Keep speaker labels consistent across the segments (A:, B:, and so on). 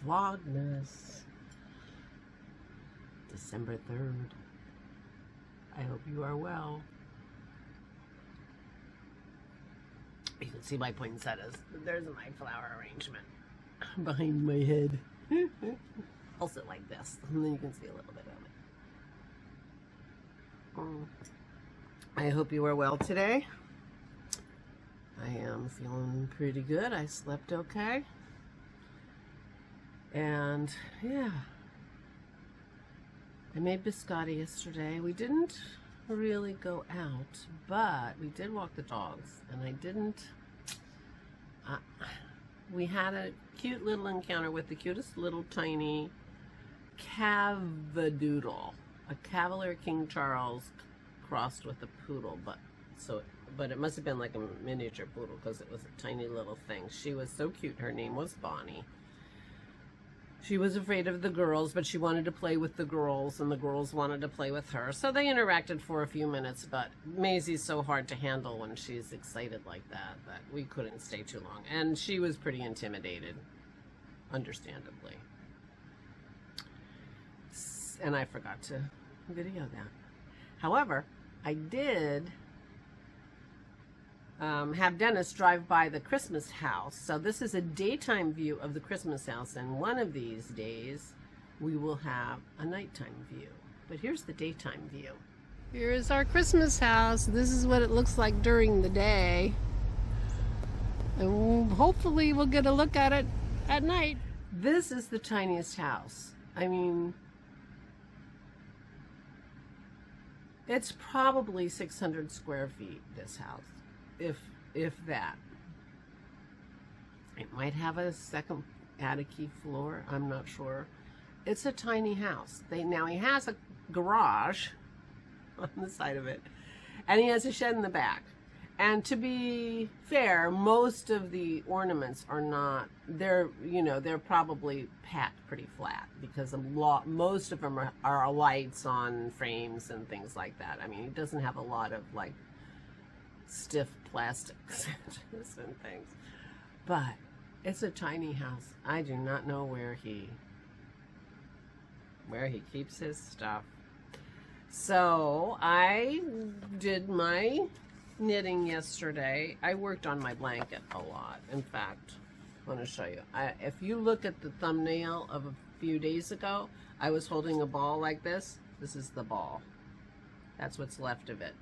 A: Vlogmas December 3rd. I hope you are well. You can see my poinsettias. There's my flower arrangement behind my head. I'll sit like this, and then you can see a little bit of it. I hope you are well today. I am feeling pretty good. I slept okay. And yeah, I made biscotti yesterday. We didn't really go out, but we did walk the dogs, and I didn't we had a cute little encounter with the cutest little tiny cavadoodle, a Cavalier King Charles crossed with a poodle, but it must have been like a miniature poodle because it was a tiny little thing. She was so cute. Her name was Bonnie. She was afraid of the girls, but she wanted to play with the girls, and the girls wanted to play with her. So they interacted for a few minutes, but Maisie's so hard to handle when she's excited like that we couldn't stay too long. And she was pretty intimidated, understandably. And I forgot to video that. However, I did have Dennis drive by the Christmas house. So this is a daytime view of the Christmas house, and one of these days we will have a nighttime view. But here's the daytime view. Here is our Christmas house. This is what it looks like during the day. And hopefully we'll get a look at it at night. This is the tiniest house. I mean, it's probably 600 square feet, this house. If that. It might have a second attic-y floor, I'm not sure. It's a tiny house. Now he has a garage on the side of it, and he has a shed in the back. And to be fair, most of the ornaments are not, they're probably packed pretty flat, because most of them are lights on frames and things like that. I mean, he doesn't have a lot of like stiff plastics and things, but it's a tiny house. I do not know where he keeps his stuff. So I did my knitting yesterday. I worked on my blanket a lot. In fact, I want to show you. If you look at the thumbnail of a few days ago, I was holding a ball like this. This is the ball. That's what's left of it.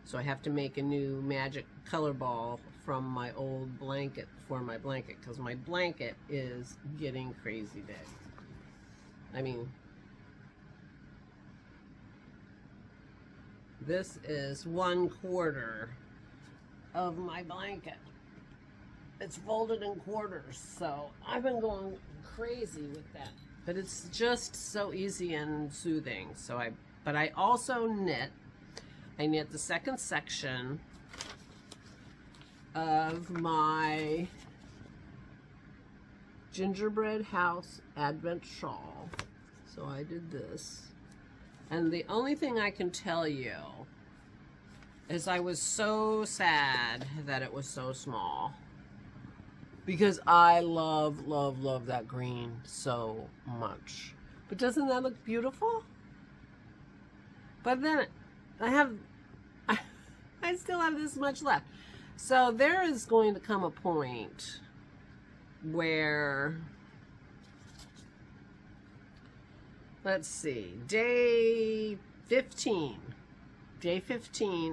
A: So I have to make a new magic color ball from my old blanket for my blanket, because my blanket is getting crazy big. I mean, this is 1/4 of my blanket. It's folded in quarters, so I've been going crazy with that. But it's just so easy and soothing. But I also knit. I knit the second section of my gingerbread house Advent shawl. So I did this. And the only thing I can tell you is I was so sad that it was so small, because I love, love, love that green so much. But doesn't that look beautiful? But then I still have this much left. So there is going to come a point where, let's see, day 15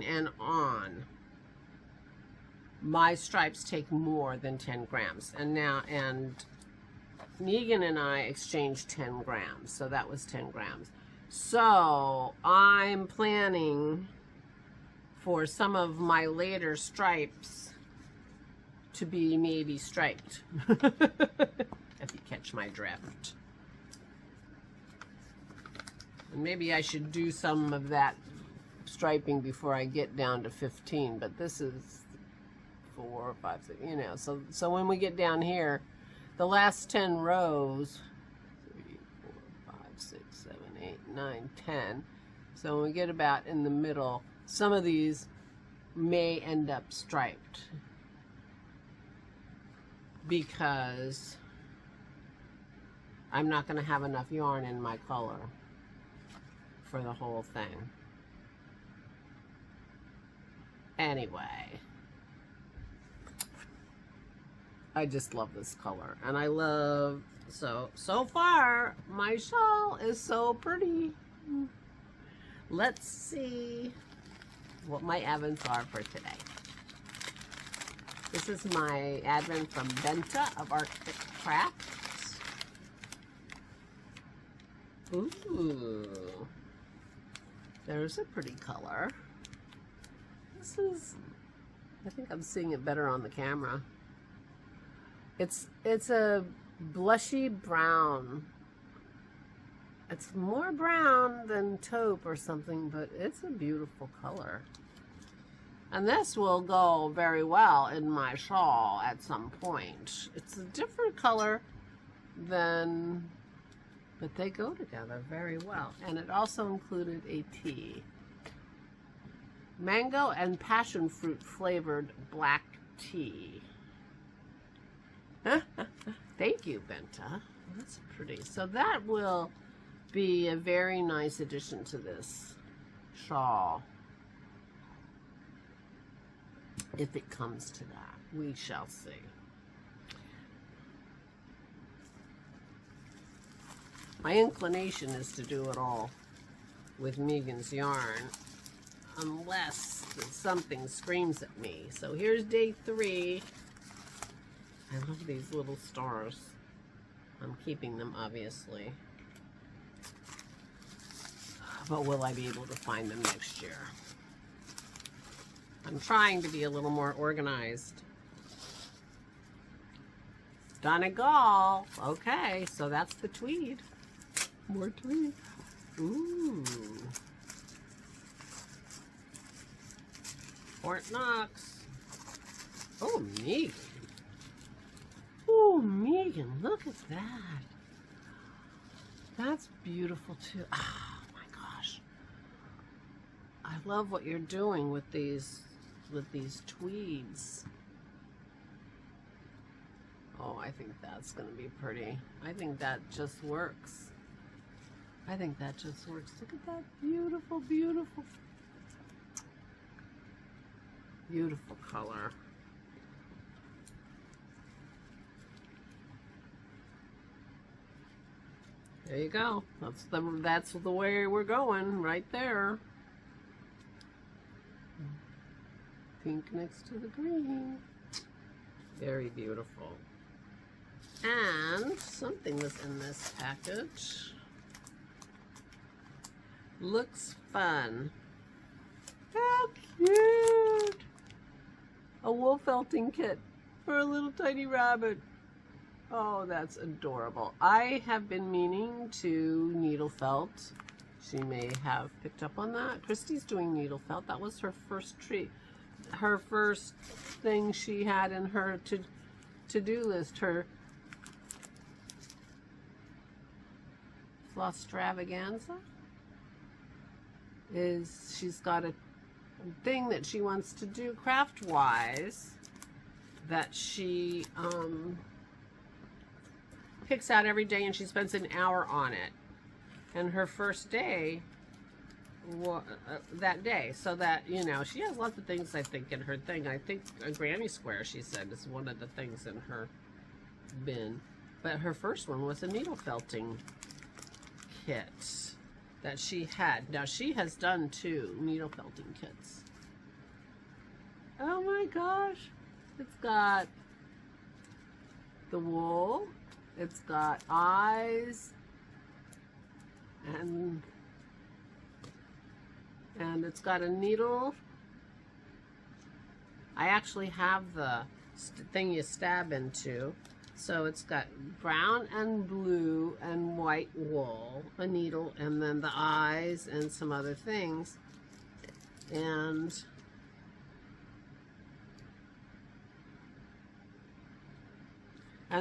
A: and on, my stripes take more than 10 grams. And Negan and I exchanged 10 grams. So that was 10 grams. So I'm planning for some of my later stripes to be maybe striped, if you catch my drift. And maybe I should do some of that striping before I get down to 15, but this is 4, 5, 6, so when we get down here, the last 10 rows, 3, 4, 5, 6, 7, 8, 9, 10. So when we get about in the middle, some of these may end up striped, because I'm not going to have enough yarn in my color for the whole thing. Anyway, I just love this color, and I love, so far my shawl is so pretty. Let's see what my advents are for today. This is my advent from Benta of Arctic Crafts. Ooh, there's a pretty color. This is, I think I'm seeing it better on the camera. It's a blushy brown. It's more brown than taupe or something, but it's a beautiful color. And this will go very well in my shawl at some point. It's a different color than, but they go together very well. And it also included a tea. Mango and passion fruit flavored black tea. Thank you, Benta. That's pretty. So that will be a very nice addition to this shawl. If it comes to that, we shall see. My inclination is to do it all with Megan's yarn, unless something screams at me. So here's day 3. I love these little stars. I'm keeping them, obviously. But will I be able to find them next year? I'm trying to be a little more organized. Donegal. Okay, so that's the tweed. More tweed. Ooh. Fort Knox. Oh, Megan. Oh, Megan, look at that. That's beautiful too. Oh my gosh. I love what you're doing with these tweeds. Oh, I think that's going to be pretty. I think that just works. I think that just works. Look at that beautiful, beautiful, beautiful color. There you go. That's the way we're going, right there. Pink next to the green. Very beautiful. And something was in this package. Looks fun. How cute! A wool felting kit for a little tiny rabbit. Oh, that's adorable. I have been meaning to needle felt. She may have picked up on that. Christy's doing needle felt. That was her first treat. Her first thing she had in her to-do list. Her Flosstravaganza is, she's got a thing that she wants to do craft-wise that she picks out every day, and she spends an hour on it. And her first day, that day, so that, you know, she has lots of things, I think, in her thing. I think a granny square, she said, is one of the things in her bin. But her first one was a needle felting kit that she had. Now, she has done 2 needle felting kits. Oh my gosh. It's got the wool. It's got eyes, and it's got a needle. I actually have the thing you stab into. So it's got brown and blue and white wool, a needle, and then the eyes and some other things. And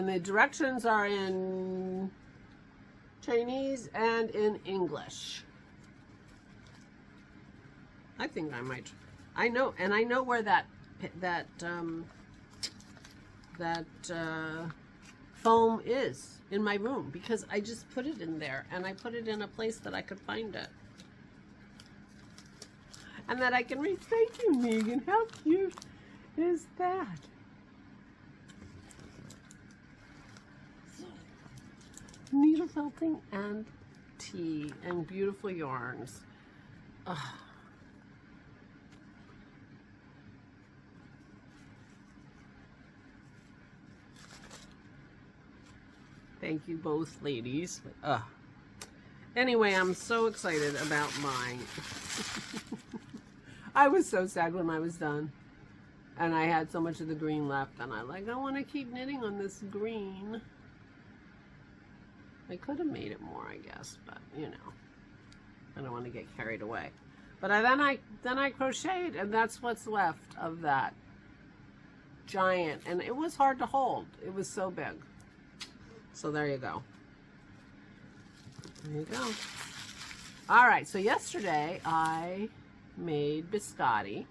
A: the directions are in Chinese and in English. I think I might. I know where that foam is in my room, because I just put it in there, and I put it in a place that I could find it. And that I can read. Thank you, Megan. How cute is that? Needle felting and tea and beautiful yarns. Ugh. Thank you both, ladies. Anyway, I'm so excited about mine. I was so sad when I was done. And I had so much of the green left. And I want to keep knitting on this green. I could have made it more, I guess. But, you know. I don't want to get carried away. But then I crocheted. And that's what's left of that giant. And it was hard to hold. It was so big. So there you go. There you go. All right, so yesterday I made biscotti,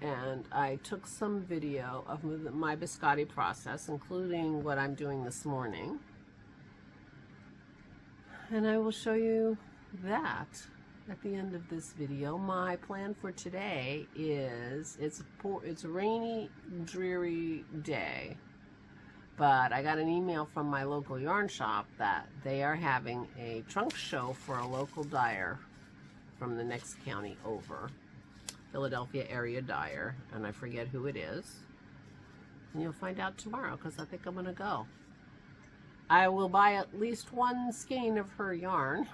A: and I took some video of my biscotti process, including what I'm doing this morning. And I will show you that at the end of this video. My plan for today is, it's a rainy, dreary day. But I got an email from my local yarn shop that they are having a trunk show for a local dyer from the next county over. Philadelphia area dyer, and I forget who it is. And you'll find out tomorrow, because I think I'm going to go. I will buy at least one skein of her yarn.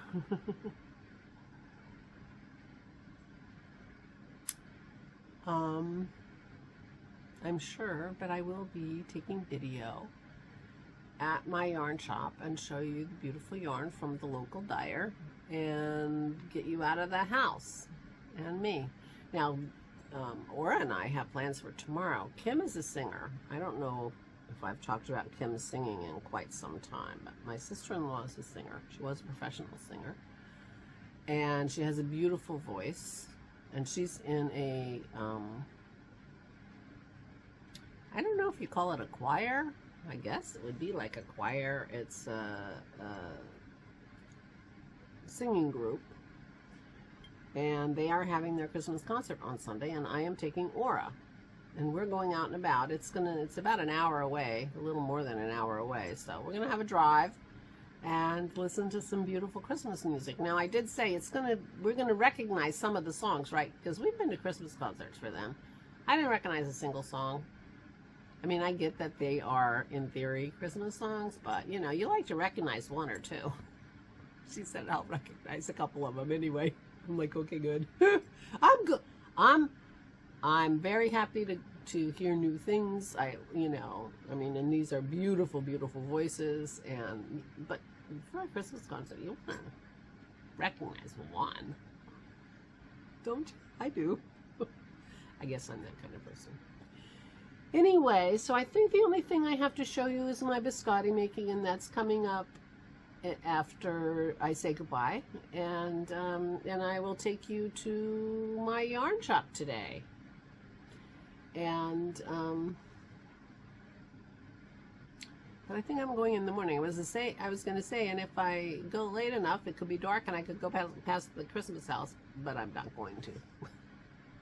A: I'm sure, but I will be taking video at my yarn shop and show you the beautiful yarn from the local dyer and get you out of the house and me. Now, Aura and I have plans for tomorrow. Kim is a singer. I don't know if I've talked about Kim singing in quite some time, but my sister-in-law is a singer. She was a professional singer, and she has a beautiful voice, and she's in a I don't know if you call it a choir. I guess it would be like a choir. It's a singing group. And they are having their Christmas concert on Sunday, and I am taking Aura. And we're going out and about. It's about an hour away, a little more than an hour away. So we're gonna have a drive and listen to some beautiful Christmas music. Now, I did say we're gonna recognize some of the songs, right? Because we've been to Christmas concerts for them. I didn't recognize a single song. I mean, I get that they are, in theory, Christmas songs, but, you know, you like to recognize one or two. She said I'll recognize a couple of them anyway. I'm like, okay, good. I'm good. I'm very happy to hear new things. And these are beautiful, beautiful voices. But for a Christmas concert, you want to recognize one. Don't you? I do. I guess I'm that kind of person. Anyway, so I think the only thing I have to show you is my biscotti making, and that's coming up after I say goodbye. And I will take you to my yarn shop today. And but I think I'm going in the morning. I was going to say, and if I go late enough, it could be dark, and I could go past the Christmas house. But I'm not going to.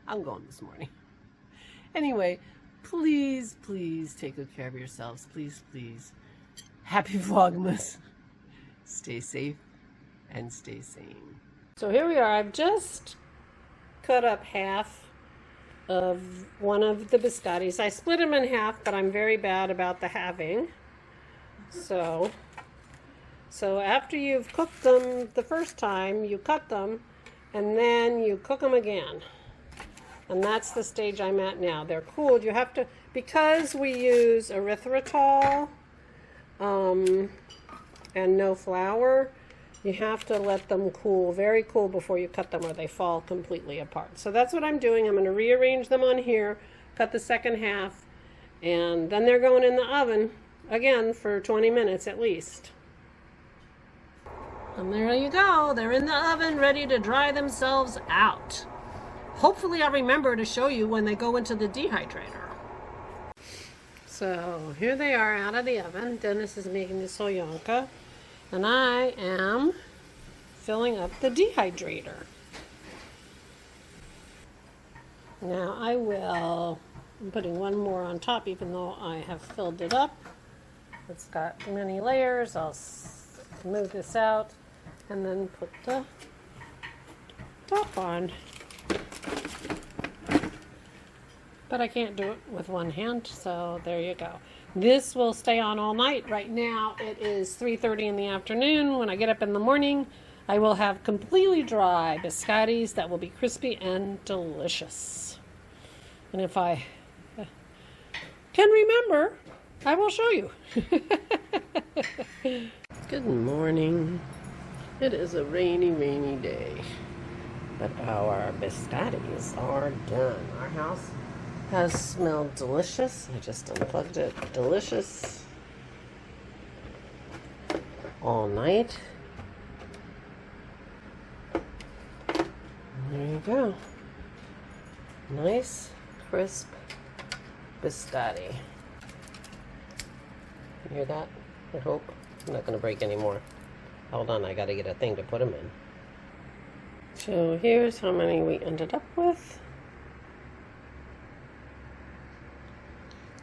A: I'm going this morning. Anyway. Please, please take good care of yourselves. Please, please. Happy Vlogmas. Stay safe and stay sane. So here we are. I've just cut up half of one of the biscottis. I split them in half, but I'm very bad about the halving. So after you've cooked them the first time, you cut them, and then you cook them again. And that's the stage I'm at now. They're cooled. You have to, because we use erythritol and no flour, you have to let them cool, very cool, before you cut them, or they fall completely apart. So that's what I'm doing. I'm going to rearrange them on here, cut the second half, and then they're going in the oven again for 20 minutes at least. And there you go. They're in the oven, ready to dry themselves out. Hopefully I'll remember to show you when they go into the dehydrator. So here they are out of the oven. Dennis is making the solyanka, and I am filling up the dehydrator. Now I'm putting one more on top even though I have filled it up. It's got many layers. I'll move this out and then put the top on. But I can't do it with one hand, so there you go. This will stay on all night. Right now it is 3:30 in the afternoon. When I get up in the morning, I will have completely dry biscottis that will be crispy and delicious. And if I can remember, I will show you. Good morning. It is a rainy, rainy day, but our biscottis are done. Our house has smelled delicious. I just unplugged it. Delicious all night. There you go. Nice, crisp biscotti. You hear that? I hope. I'm not going to break anymore. Hold on, I got to get a thing to put them in. So here's how many we ended up with.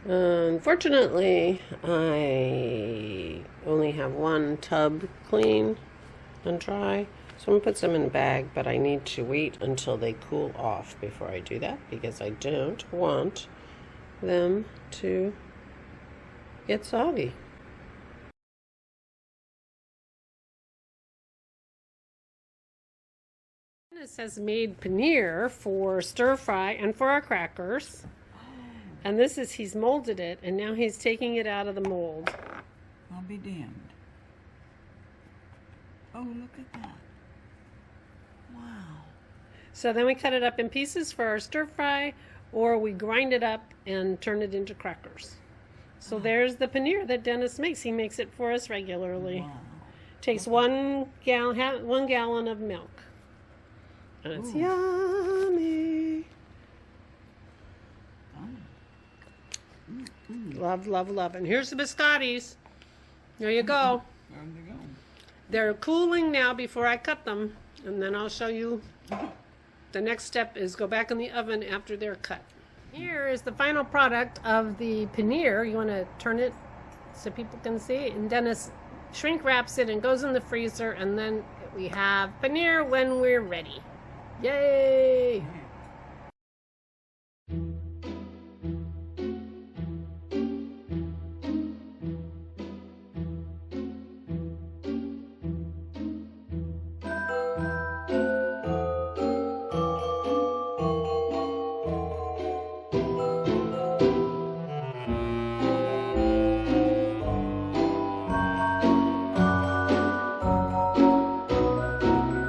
A: Unfortunately, I only have one tub clean and dry. So I'm going to put some in a bag, but I need to wait until they cool off before I do that because I don't want them to get soggy. Dennis has made paneer for stir fry and for our crackers. And he's molded it, and now he's taking it out of the mold.
B: I'll be damned. Oh, look at that. Wow.
A: So then we cut it up in pieces for our stir fry, or we grind it up and turn it into crackers. So there's the paneer that Dennis makes. He makes it for us regularly.
B: Wow.
A: Takes 1 gallon of milk. And it's yummy. Love, love, love. And here's the biscottis. There you go.
B: There they go.
A: They're cooling now before I cut them. And then I'll show you. The next step is go back in the oven after they're cut. Here is the final product of the paneer. You want to turn it so people can see. And Dennis shrink wraps it and goes in the freezer. And then we have paneer when we're ready. Yay!